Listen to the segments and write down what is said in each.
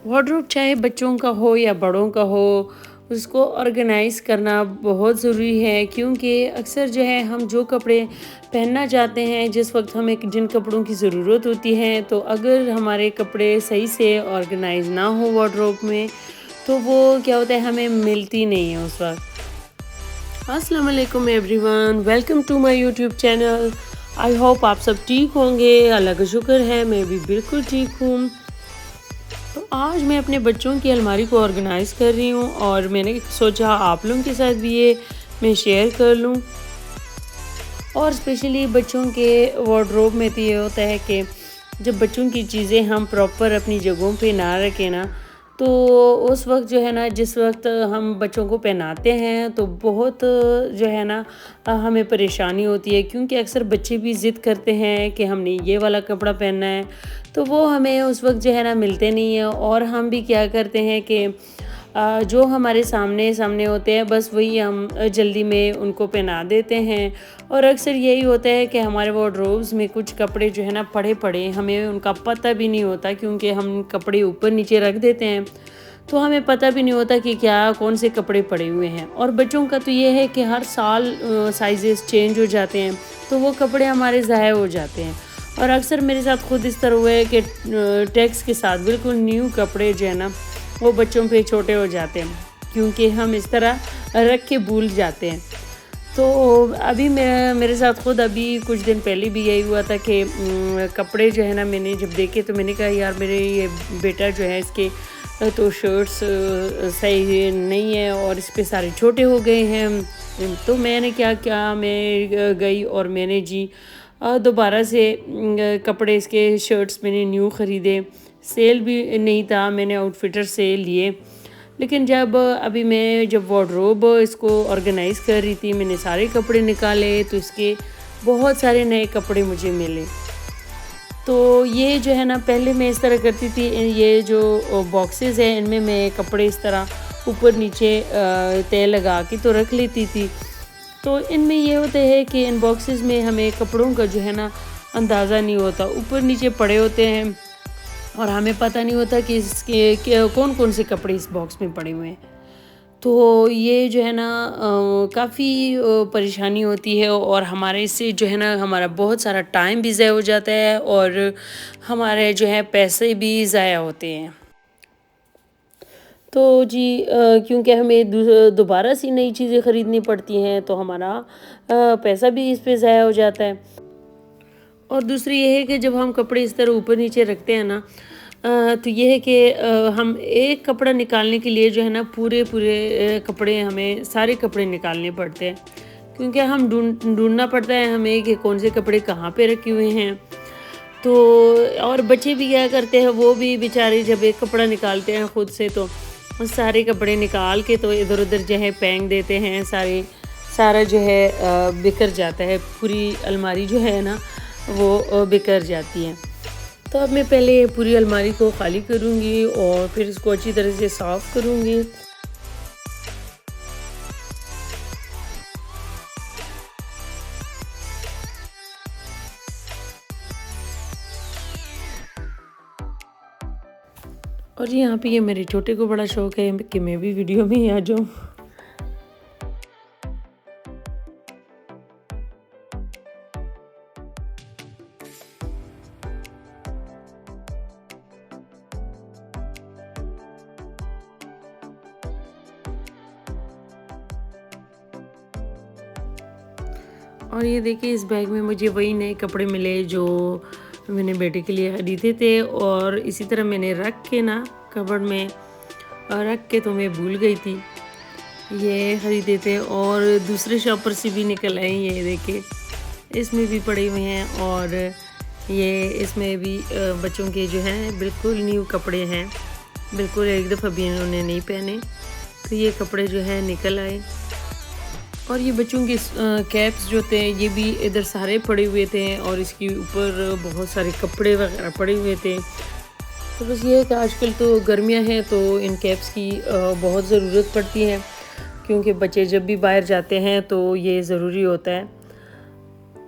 Wardrobe चाहे बच्चों का हो या बड़ों का हो, उसको ऑर्गेनाइज़ करना बहुत ज़रूरी है क्योंकि अक्सर जो है हम जो कपड़े पहनना चाहते हैं, जिस वक़्त हमें जिन कपड़ों की ज़रूरत होती है, तो अगर हमारे कपड़े सही से ऑर्गेनाइज़ ना हो वार्डरोब में, तो वो क्या होता है हमें मिलती नहीं है उस वक़्त। अस्सलाम वालेकुम everyone, welcome to my YouTube channel. I hope आप सब ठीक होंगे, अल्लाह का शुक्र है मैं भी बिल्कुल ठीक हूँ। तो आज मैं अपने बच्चों की अलमारी को ऑर्गेनाइज़ कर रही हूँ और मैंने सोचा आप लोगों के साथ भी ये मैं शेयर कर लूँ। और स्पेशली बच्चों के वार्डरोब में तो ये होता है कि जब बच्चों की चीज़ें हम प्रॉपर अपनी जगहों पे ना रखें ना, तो उस वक़्त जो है ना, जिस वक़्त हम बच्चों को पहनाते हैं तो बहुत जो है ना हमें परेशानी होती है क्योंकि अक्सर बच्चे भी ज़िद करते हैं कि हमने ये वाला कपड़ा पहनना है, तो वो हमें उस वक़्त जो है ना मिलते नहीं हैं और हम भी क्या करते हैं कि जो हमारे सामने सामने होते हैं बस वही हम जल्दी में उनको पहना देते हैं। और अक्सर यही होता है कि हमारे वार्डरोब्स में कुछ कपड़े जो है ना पड़े पड़े हमें उनका पता भी नहीं होता क्योंकि हम कपड़े ऊपर नीचे रख देते हैं, तो हमें पता भी नहीं होता कि क्या कौन से कपड़े पड़े हुए हैं। और बच्चों का तो ये है कि हर साल साइजेस चेंज हो जाते हैं, तो वो कपड़े हमारे ज़ाया हो जाते हैं। और अक्सर मेरे साथ खुद इस तरह हुआ है कि टैक्स के साथ बिल्कुल न्यू कपड़े जो है ना वो बच्चों पे छोटे हो जाते हैं क्योंकि हम इस तरह रख के भूल जाते हैं। तो अभी मेरे साथ खुद अभी कुछ दिन पहले भी यही हुआ था कि कपड़े जो है ना मैंने जब देखे तो मैंने कहा यार मेरे ये बेटा जो है इसके तो शर्ट्स सही नहीं है और इस पे सारे छोटे हो गए हैं। तो मैंने क्या किया, मैं गई और मैंने जी दोबारा से कपड़े इसके शर्ट्स मैंने न्यू ख़रीदे। सेल भी नहीं था, मैंने आउटफिटर से लिए। लेकिन जब अभी मैं जब वार्डरोब इसको ऑर्गेनाइज़ कर रही थी, मैंने सारे कपड़े निकाले तो इसके बहुत सारे नए कपड़े मुझे मिले। तो ये जो है ना पहले मैं इस तरह करती थी, ये जो बॉक्सेस हैं इनमें मैं कपड़े इस तरह ऊपर नीचे तय लगा के तो रख लेती थी। तो इनमें ये होता है कि इन बॉक्सेस में हमें कपड़ों का जो है ना अंदाज़ा नहीं होता, ऊपर नीचे पड़े होते हैं और हमें पता नहीं होता कि इसके कौन कौन से कपड़े इस बॉक्स में पड़े हुए हैं। तो ये जो है ना काफ़ी परेशानी होती है और हमारे इससे जो है ना हमारा बहुत सारा टाइम भी ज़ाया हो जाता है और हमारे जो है पैसे भी ज़ाया होते हैं। तो जी क्योंकि हमें दोबारा से नई चीज़ें ख़रीदनी पड़ती हैं तो हमारा पैसा भी इस पे ज़ाया हो जाता है। और दूसरी ये है कि जब हम कपड़े इस तरह ऊपर नीचे रखते हैं ना, तो ये है कि हम एक कपड़ा निकालने के लिए जो है ना पूरे पूरे कपड़े हमें सारे कपड़े निकालने पड़ते हैं क्योंकि हम ढूंढना पड़ता है हमें कि कौन से कपड़े कहाँ पे रखे हुए हैं। तो और बच्चे भी क्या करते हैं, वो भी बेचारे जब एक कपड़ा निकालते हैं खुद से तो वो सारे कपड़े निकाल के तो इधर उधर जो है फेंक देते हैं, सारा जो है बिखर जाता है, पूरी अलमारी जो है ना वो बिखर जाती है। तो अब मैं पहले पूरी अलमारी को खाली करूँगी और फिर इसको अच्छी तरह से साफ़ करूँगी। और यहाँ पे ये मेरे छोटे को बड़ा शौक है कि मैं भी वीडियो में ही आ जाऊँ। और ये देखिए इस बैग में मुझे वही नए कपड़े मिले जो मैंने बेटे के लिए खरीदे थे और इसी तरह मैंने रख के ना कबर्ड में रख के तो मैं भूल गई थी ये खरीदे थे। और दूसरे शॉपर से भी निकल आए, ये देखिए इसमें भी पड़े हुए हैं और ये इसमें भी बच्चों के जो हैं बिल्कुल न्यू कपड़े हैं, बिल्कुल एक दफ़ा भी इन्होंने नहीं पहने, तो ये कपड़े जो है निकल आए। और ये बच्चों के कैप्स जो थे ये भी इधर सारे पड़े हुए थे और इसके ऊपर बहुत सारे कपड़े वगैरह पड़े हुए थे। तो बस ये है कि आजकल तो गर्मियां हैं तो इन कैप्स की बहुत ज़रूरत पड़ती है क्योंकि बच्चे जब भी बाहर जाते हैं तो ये ज़रूरी होता है।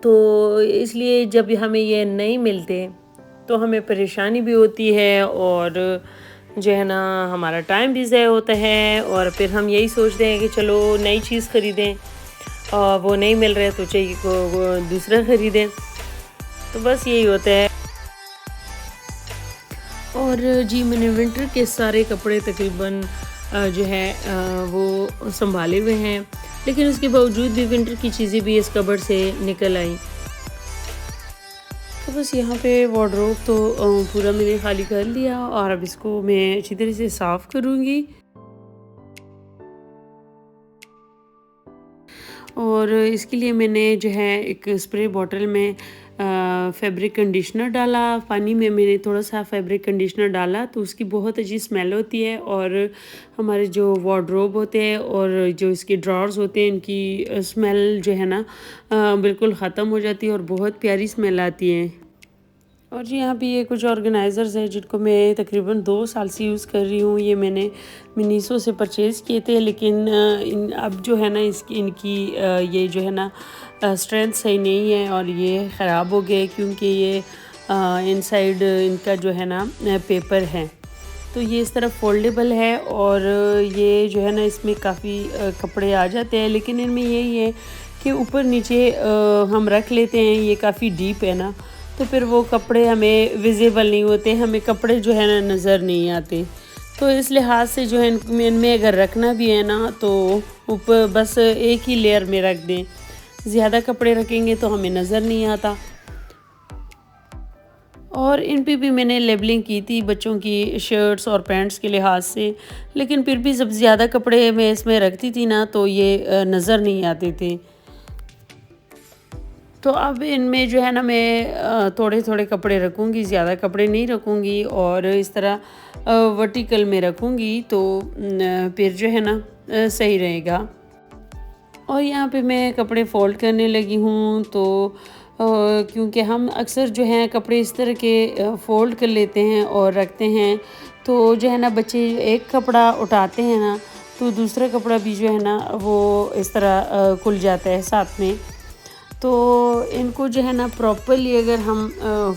तो इसलिए जब हमें ये नहीं मिलते तो हमें परेशानी भी होती है और जो है ना हमारा टाइम भी ज़ाया होता है और फिर हम यही सोचते हैं कि चलो नई चीज़ ख़रीदें और वो नहीं मिल रहा है तो चाहिए वो दूसरा ख़रीदें। तो बस यही होता है। और जी मैंने विंटर के सारे कपड़े तकरीबन जो है वो संभाले हुए हैं, लेकिन उसके बावजूद भी विंटर की चीज़ें भी इस कबर्ड से निकल आई। तो बस यहाँ पे वार्डरोब तो पूरा मैंने खाली कर लिया और अब इसको मैं अच्छी तरह से साफ़ करूँगी। और इसके लिए मैंने जो है एक स्प्रे बॉटल में फैब्रिक कंडीशनर डाला। पानी में मैंने थोड़ा सा फैब्रिक कंडीशनर डाला तो उसकी बहुत अच्छी स्मेल होती है और हमारे जो वार्डरोब होते हैं और जो इसके ड्रॉर्स होते हैं इनकी स्मेल जो है ना बिल्कुल ख़त्म हो जाती है और बहुत प्यारी स्मेल आती है। और जी यहाँ पे ये कुछ ऑर्गेनाइज़र्स हैं जिनको मैं तकरीबन 2 साल से यूज़ कर रही हूँ। ये मैंने मिनीसो से परचेज़ किए थे, लेकिन अब जो है ना इनकी ये जो है ना स्ट्रेंथ सही नहीं है और ये ख़राब हो गए क्योंकि ये इनसाइड इनका जो है ना पेपर है। तो ये इस तरह फोल्डेबल है और ये जो है ना इसमें काफ़ी कपड़े आ जाते हैं, लेकिन इनमें यही है कि ऊपर नीचे हम रख लेते हैं। ये काफ़ी डीप है ना, तो फिर वो कपड़े हमें विज़िबल नहीं होते, हमें कपड़े जो है ना नज़र नहीं आते। तो इस लिहाज से जो है इनमें अगर रखना भी है ना तो ऊपर बस एक ही लेयर में रख दें। ज़्यादा कपड़े रखेंगे तो हमें नज़र नहीं आता। और इन पे भी मैंने लेबलिंग की थी बच्चों की शर्ट्स और पैंट्स के लिहाज से, लेकिन फिर भी जब ज़्यादा कपड़े मैं इसमें रखती थी ना तो ये नज़र नहीं आते थे। तो अब इनमें जो है ना मैं थोड़े-थोड़े कपड़े रखूँगी, ज़्यादा कपड़े नहीं रखूँगी और इस तरह वर्टिकल में रखूँगी तो फिर जो है ना सही रहेगा। और यहाँ पे मैं कपड़े फ़ोल्ड करने लगी हूँ तो क्योंकि हम अक्सर जो हैं कपड़े इस तरह के फ़ोल्ड कर लेते हैं और रखते हैं, तो जो है ना बच्चे एक कपड़ा उठाते हैं ना तो दूसरा कपड़ा भी जो है ना वो इस तरह खुल जाता है साथ में। तो इनको जो है ना प्रॉपरली अगर हम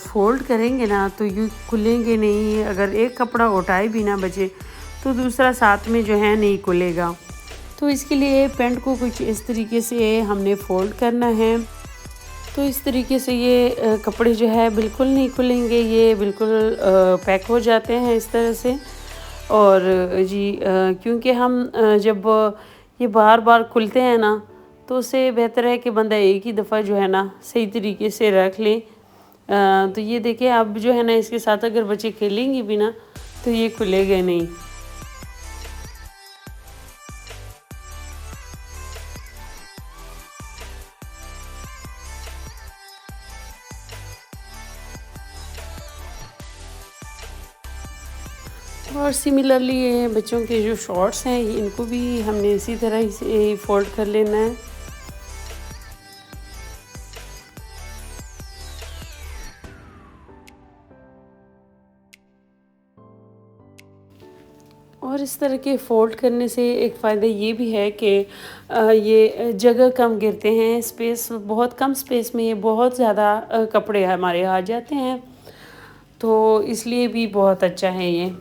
फ़ोल्ड करेंगे ना तो यूँ खुलेंगे नहीं। अगर एक कपड़ा उठाए भी ना बचे तो दूसरा साथ में जो है नहीं खुलेगा। तो इसके लिए पैंट को कुछ इस तरीके से हमने फ़ोल्ड करना है। तो इस तरीके से ये कपड़े जो है बिल्कुल नहीं खुलेंगे, ये बिल्कुल पैक हो जाते हैं इस तरह से। और जी क्योंकि हम जब ये बार-बार खुलते हैं ना तो उससे बेहतर है कि बंदा एक ही दफ़ा जो है ना सही तरीके से रख ले। तो ये देखिए अब जो है ना इसके साथ अगर बच्चे खेलेंगे भी ना तो ये खुलेगा नहीं। और सिमिलरली ये बच्चों के जो शॉर्ट्स हैं इनको भी हमने इसी तरह ही से फ़ोल्ड कर लेना है। और इस तरह के फ़ोल्ड करने से एक फ़ायदा ये भी है कि ये जगह कम गिरते हैं, स्पेस बहुत कम स्पेस में ये बहुत ज़्यादा कपड़े हमारे आ जाते हैं, तो इसलिए भी बहुत अच्छा है ये।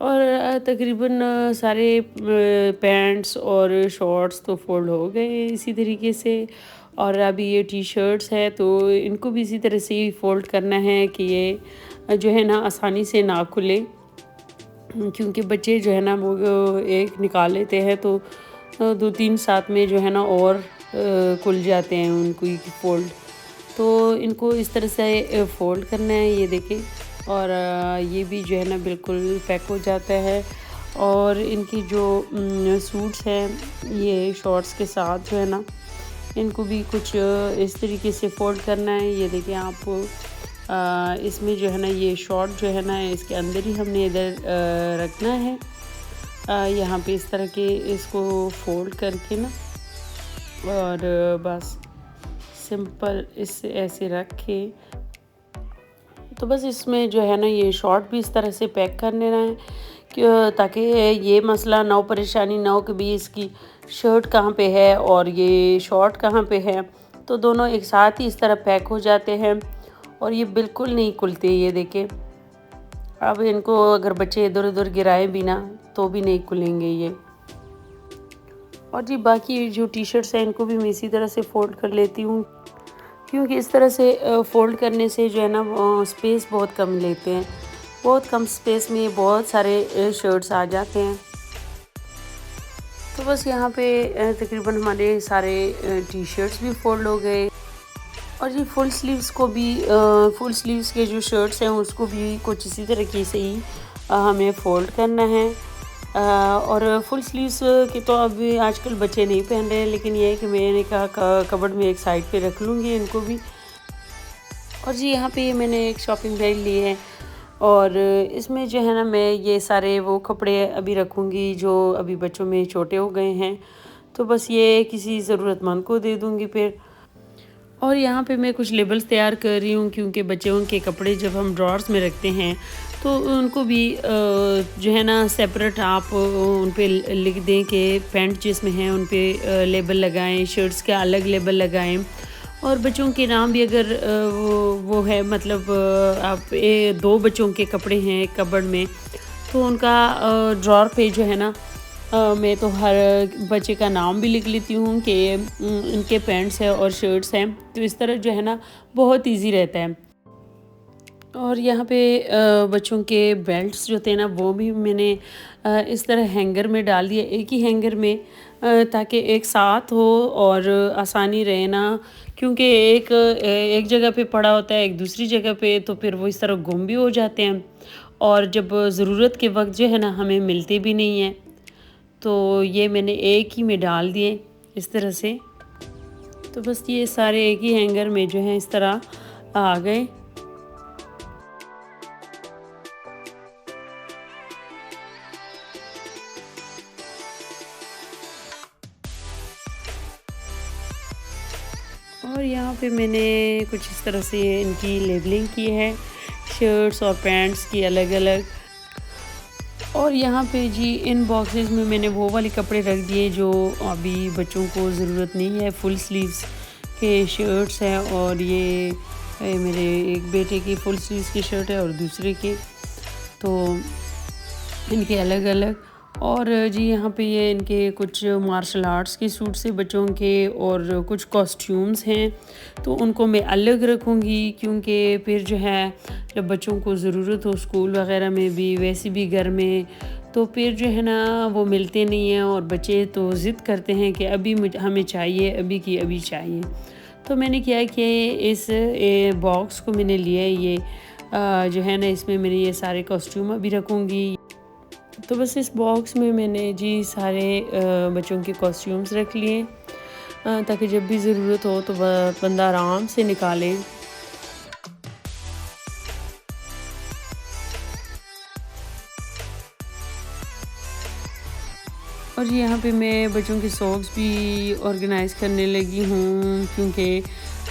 और तकरीबन सारे पैंट्स और शॉर्ट्स तो फ़ोल्ड हो गए इसी तरीके से। और अभी ये टी-शर्ट्स है तो इनको भी इसी तरह से ही फ़ोल्ड करना है कि ये जो है ना आसानी से ना खुले। क्योंकि बच्चे जो है ना वो एक निकाल लेते हैं तो 2-3 साथ में जो है ना और खुल जाते हैं उनको ही फ़ोल्ड। तो इनको इस तरह से फ़ोल्ड करना है, ये देखिए। और ये भी जो है ना बिल्कुल पैक हो जाता है। और इनकी जो सूट्स हैं ये शॉर्ट्स के साथ जो है ना इनको भी कुछ इस तरीके से फ़ोल्ड करना है। ये देखिए आप इसमें जो है ना ये शॉर्ट जो है ना इसके अंदर ही हमने इधर रखना है। यहाँ पे इस तरह के इसको फ़ोल्ड करके ना और बस सिंपल इसे ऐसे रख के तो बस इसमें जो है ना ये शॉर्ट भी इस तरह से पैक कर लेना है कि ताकि ये मसला ना हो, परेशानी ना हो कि भाई इसकी शर्ट कहाँ पे है और ये शॉर्ट कहाँ पे है। तो दोनों एक साथ ही इस तरह पैक हो जाते हैं और ये बिल्कुल नहीं खुलते। ये देखें अब इनको अगर बच्चे इधर उधर गिराए भी ना तो भी नहीं खुलेंगे ये। और जी बाकी जो टी शर्ट्स हैं इनको भी मैं इसी तरह से फ़ोल्ड कर लेती हूँ, क्योंकि इस तरह से फ़ोल्ड करने से जो है ना स्पेस बहुत कम लेते हैं। बहुत कम स्पेस में बहुत सारे शर्ट्स आ जाते हैं। तो बस यहाँ पे तकरीबन हमारे सारे टी शर्ट्स भी फ़ोल्ड हो गए। और जी फुल स्लीव्स के जो शर्ट्स हैं उसको भी कुछ इसी तरीके से ही हमें फ़ोल्ड करना है। और फुल स्लीव्स के तो अभी आजकल बच्चे नहीं पहन रहे हैं, लेकिन ये है कि मैंने कहा कबर्ड में एक साइड पे रख लूँगी इनको भी। और जी यहाँ पे मैंने एक शॉपिंग बैग ली है और इसमें जो है ना मैं ये सारे वो कपड़े अभी रखूँगी जो अभी बच्चों में छोटे हो गए हैं, तो बस ये किसी ज़रूरतमंद को दे दूँगी फिर। और यहाँ पे मैं कुछ लेबल्स तैयार कर रही हूँ, क्योंकि बच्चों के कपड़े जब हम ड्रॉर्स में रखते हैं तो उनको भी जो है ना सेपरेट आप उन पे लिख दें कि पैंट जिसमें हैं उन पे लेबल लगाएं, शर्ट्स के अलग लेबल लगाएं। और बच्चों के नाम भी अगर वो है, मतलब आप दो बच्चों के कपड़े हैं कबर्ड में, तो उनका ड्रॉर पे जो है ना मैं तो हर बच्चे का नाम भी लिख लेती हूँ कि इनके पैंट्स हैं और शर्ट्स हैं, तो इस तरह जो है ना बहुत इजी रहता है। और यहाँ पे बच्चों के बेल्ट्स जो थे ना वो भी मैंने इस तरह हैंगर में डाल दिया, एक ही हैंगर में, ताकि एक साथ हो और आसानी रहे ना, क्योंकि एक जगह पे पड़ा होता है एक दूसरी जगह पे, तो फिर वो इस तरह गुम भी हो जाते हैं और जब ज़रूरत के वक्त जो है ना हमें मिलते भी नहीं हैं। तो ये मैंने एक ही में डाल दिए इस तरह से। तो बस ये सारे एक ही हैंगर में जो है इस तरह आ गए। और यहाँ पे मैंने कुछ इस तरह से इनकी लेबलिंग की है, शर्ट्स और पैंट्स की अलग अलग। और यहाँ पे जी इन बॉक्सेस में मैंने वो वाले कपड़े रख दिए जो अभी बच्चों को ज़रूरत नहीं है। फुल स्लीव्स के शर्ट्स हैं और ये मेरे एक बेटे की फुल स्लीव्स की शर्ट है और दूसरे की, तो इनके अलग अलग। और जी यहाँ पे ये इनके कुछ मार्शल आर्ट्स के सूट्स हैं बच्चों के और कुछ कॉस्ट्यूम्स हैं, तो उनको मैं अलग रखूँगी, क्योंकि फिर जो है जब बच्चों को ज़रूरत हो स्कूल वगैरह में भी, वैसे भी घर में, तो फिर जो है ना वो मिलते नहीं हैं और बच्चे तो ज़िद करते हैं कि अभी हमें चाहिए, अभी की अभी चाहिए। तो मैंने क्या कि इस बॉक्स को मैंने लिया है, ये जो है ना इसमें मैंने ये सारे कॉस्ट्यूम अभी रखूँगी। तो बस इस बॉक्स में मैंने जी सारे बच्चों के कॉस्ट्यूम्स रख लिए, ताकि जब भी ज़रूरत हो तो बंदा आराम से निकाले। और यहाँ पे मैं बच्चों के सॉक्स भी ऑर्गेनाइज़ करने लगी हूँ, क्योंकि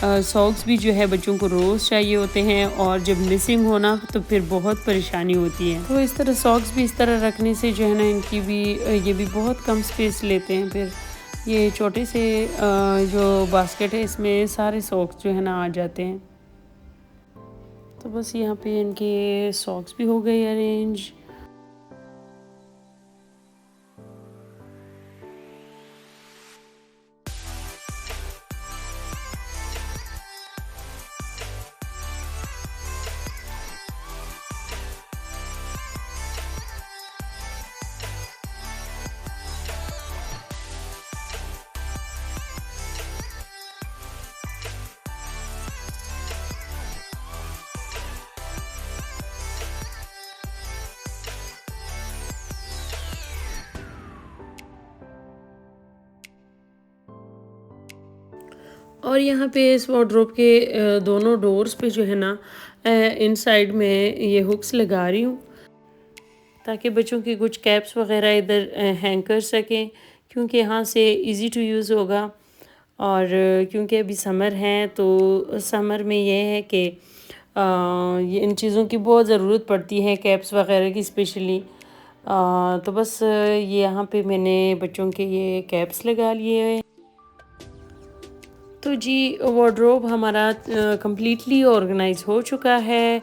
सॉक्स भी जो है बच्चों को रोज़ चाहिए होते हैं और जब मिसिंग होना तो फिर बहुत परेशानी होती है। तो इस तरह सॉक्स भी इस तरह रखने से जो है ना इनकी भी ये भी बहुत कम स्पेस लेते हैं। फिर ये छोटे से जो बास्केट है इसमें सारे सॉक्स जो है ना आ जाते हैं। तो बस यहाँ पे इनके सॉक्स भी हो गए अरेंज। और यहाँ पे इस वार्डरोब के दोनों डोर्स पे जो है ना इन साइड में ये हुक्स लगा रही हूँ, ताकि बच्चों की कुछ कैप्स वगैरह इधर हैंग कर सकें, क्योंकि यहाँ से इजी टू यूज़ होगा। और क्योंकि अभी समर है तो समर में ये है कि ये इन चीज़ों की बहुत ज़रूरत पड़ती है, कैप्स वगैरह की स्पेशली। तो बस ये यहाँ पे मैंने बच्चों के ये कैप्स लगा लिए हैं। तो जी वार्डरोब हमारा कंप्लीटली ऑर्गेनाइज हो चुका है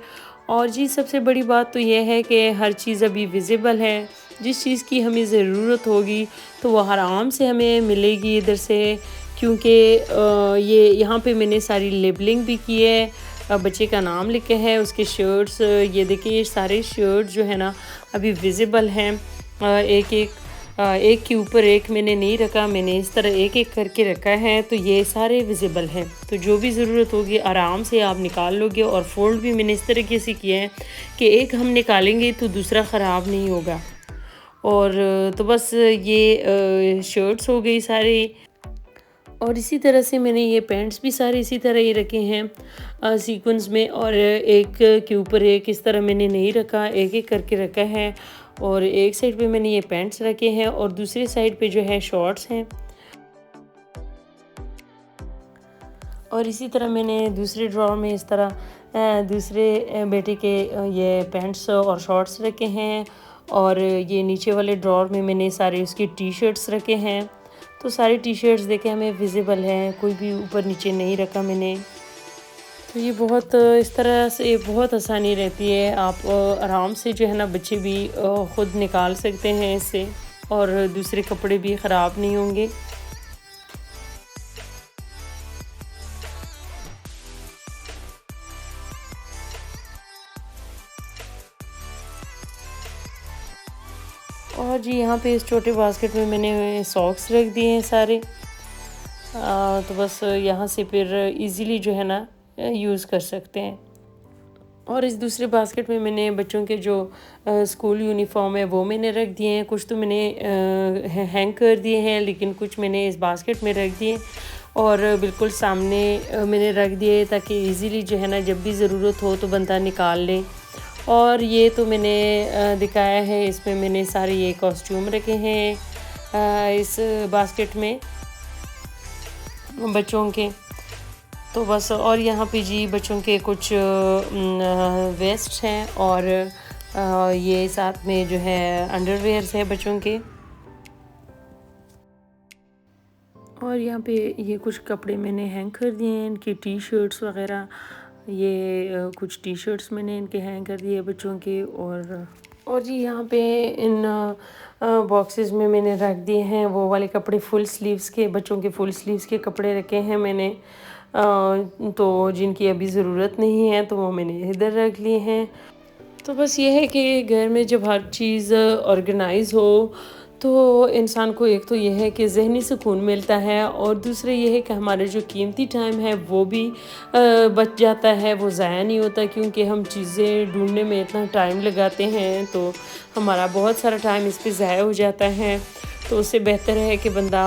और जी सबसे बड़ी बात तो ये है कि हर चीज़ अभी विज़िबल है, जिस चीज़ की हमें ज़रूरत होगी तो वो आराम से हमें मिलेगी इधर से, क्योंकि ये यहाँ पे मैंने सारी लेबलिंग भी की है। बच्चे का नाम लिखे है, उसके शर्ट्स, ये देखिए ये सारे शर्ट जो है ना अभी विज़िबल हैं। एक के ऊपर एक मैंने नहीं रखा, मैंने इस तरह एक एक करके रखा है, तो ये सारे विज़िबल हैं। तो जो भी ज़रूरत होगी आराम से आप निकाल लोगे। और फोल्ड भी मैंने इस तरीके से किया है कि एक हम निकालेंगे तो दूसरा ख़राब नहीं होगा। और तो बस ये शर्ट्स हो गई सारी। और इसी तरह से मैंने ये पैंट्स भी सारे इसी तरह ही रखे हैं सीक्वेंस में, और एक के ऊपर एक इस तरह मैंने नहीं रखा, एक एक करके रखा है। और एक साइड पे मैंने ये पैंट्स रखे हैं और दूसरी साइड पे जो है शॉर्ट्स हैं। और इसी तरह मैंने दूसरे ड्रॉर में इस तरह दूसरे बेटे के ये पैंट्स और शॉर्ट्स रखे हैं। और ये नीचे वाले ड्रॉर में मैंने सारे उसकी टी शर्ट्स रखे हैं। तो सारी टी शर्ट्स देखें हमें विज़िबल है, कोई भी ऊपर नीचे नहीं रखा मैंने। तो ये बहुत इस तरह से बहुत आसानी रहती है, आप आराम से जो है ना बच्चे भी ख़ुद निकाल सकते हैं इससे, और दूसरे कपड़े भी ख़राब नहीं होंगे। और जी यहाँ पे इस छोटे बास्केट में मैंने सॉक्स रख दिए हैं सारे। तो बस यहाँ से फिर इजीली जो है ना यूज़ कर सकते हैं। और इस दूसरे बास्केट में मैंने बच्चों के जो स्कूल यूनिफॉर्म है वो मैंने रख दिए हैं। कुछ तो मैंने हैंग कर दिए हैं, लेकिन कुछ मैंने इस बास्केट में रख दिए और बिल्कुल सामने मैंने रख दिए, ताकि इजीली जो है ना जब भी ज़रूरत हो तो बंदा निकाल ले। और ये तो मैंने दिखाया है, इसमें मैंने सारे ये कॉस्ट्यूम रखे हैं इस बास्केट में बच्चों के। तो बस, और यहाँ पे जी बच्चों के कुछ वेस्ट हैं, और ये साथ में जो है अंडरवेयर्स है बच्चों के। और यहाँ पे ये कुछ कपड़े मैंने हैंग कर दिए हैं, इनकी टी शर्ट्स वगैरह। ये कुछ टी शर्ट्स मैंने इनके हैंग कर दिए बच्चों के। और जी यहाँ पे इन बॉक्सेस में मैंने रख दिए हैं वो वाले कपड़े, फुल स्लीव्स के, बच्चों के फुल स्लीव्स के कपड़े रखे हैं मैंने। तो जिनकी अभी ज़रूरत नहीं है तो वो मैंने इधर रख लिए हैं। तो बस ये है कि घर में जब हर चीज़ ऑर्गेनाइज़ हो तो इंसान को एक तो ये है कि ज़हनी सुकून मिलता है, और दूसरे ये है कि हमारे जो कीमती टाइम है वो भी बच जाता है, वो ज़ाया नहीं होता। क्योंकि हम चीज़ें ढूंढने में इतना टाइम लगाते हैं तो हमारा बहुत सारा टाइम इस पे ज़ाया हो जाता है। तो उससे बेहतर है कि बंदा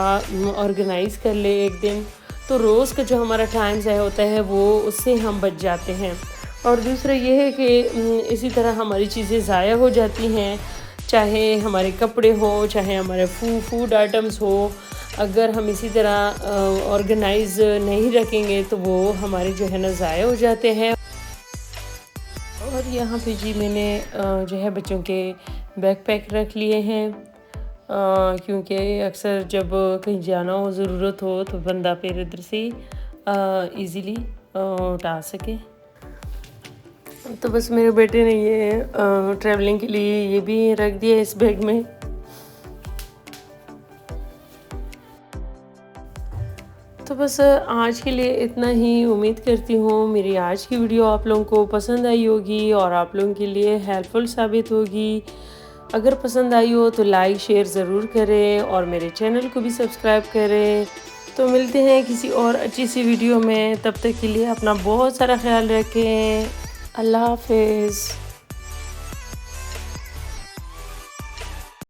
ऑर्गेनाइज़ कर ले एक दिन, तो रोज़ का जो हमारा टाइम ज़ाया होता है वो उससे हम बच जाते हैं। और दूसरा ये है कि इसी तरह हमारी चीज़ें ज़ाया हो जाती हैं, चाहे हमारे कपड़े हो, चाहे हमारे फूड आइटम्स हो। अगर हम इसी तरह ऑर्गेनाइज नहीं रखेंगे तो वो हमारे जो है ना ज़ाया हो जाते हैं। और यहाँ पे जी मैंने जो है बच्चों के बैकपैक रख लिए हैं, क्योंकि अक्सर जब कहीं जाना हो, ज़रूरत हो, तो बंदा फिर इधर से ईज़िली उठा सके। तो बस मेरे बेटे ने ये ट्रैवलिंग के लिए ये भी रख दिया इस बैग में। तो बस आज के लिए इतना ही। उम्मीद करती हूँ मेरी आज की वीडियो आप लोगों को पसंद आई होगी और आप लोगों के लिए हेल्पफुल साबित होगी। अगर पसंद आई हो तो लाइक शेयर ज़रूर करें और मेरे चैनल को भी सब्सक्राइब करें। तो मिलते हैं किसी और अच्छी सी वीडियो में, तब तक के लिए अपना बहुत सारा ख्याल रखें। अल्लाह हाफिज़।